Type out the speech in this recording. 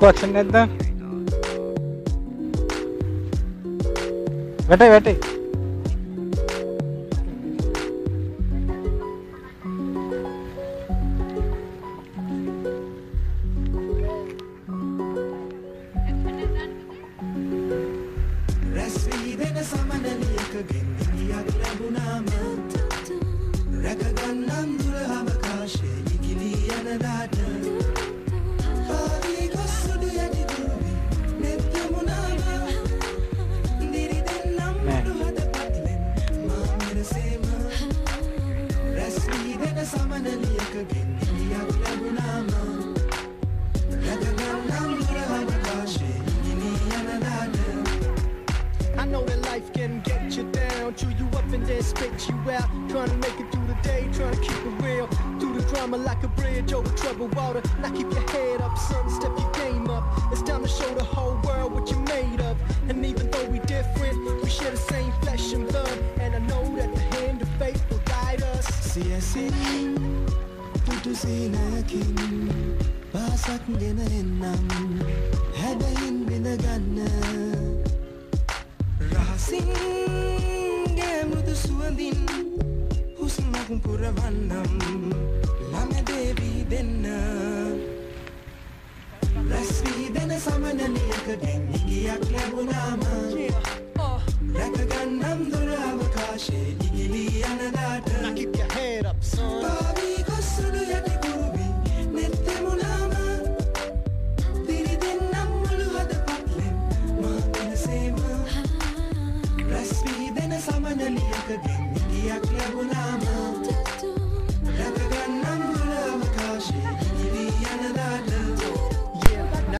action නැද්ද? වැටේ. I know that life can get you down, chew you up and then spit you out. Trying to make it through the day, trying to keep it real. Through the drama like a bridge over troubled water. Now keep your head up, son, step your game up. It's time to show the whole world what you're made of. And even though we different, we share the same flesh and blood. And I know that the hand of fate will guide us. Siyasin, putusinakin, pasak ginahinam, hadahin binaganna. Rahasinge mrudu suandin, husmakun puravannam, lame devi denna. Rasvi dena samanaliyakagen igiyak labunama. Rakagannam dura avakashe igili anadata. Now keep your head up, son. Babi kossulu yati kurubi nettemunama. Diridennam mulu hada patlen ma menasema. Rasvi dena samanaliyakagen igiyak labunama.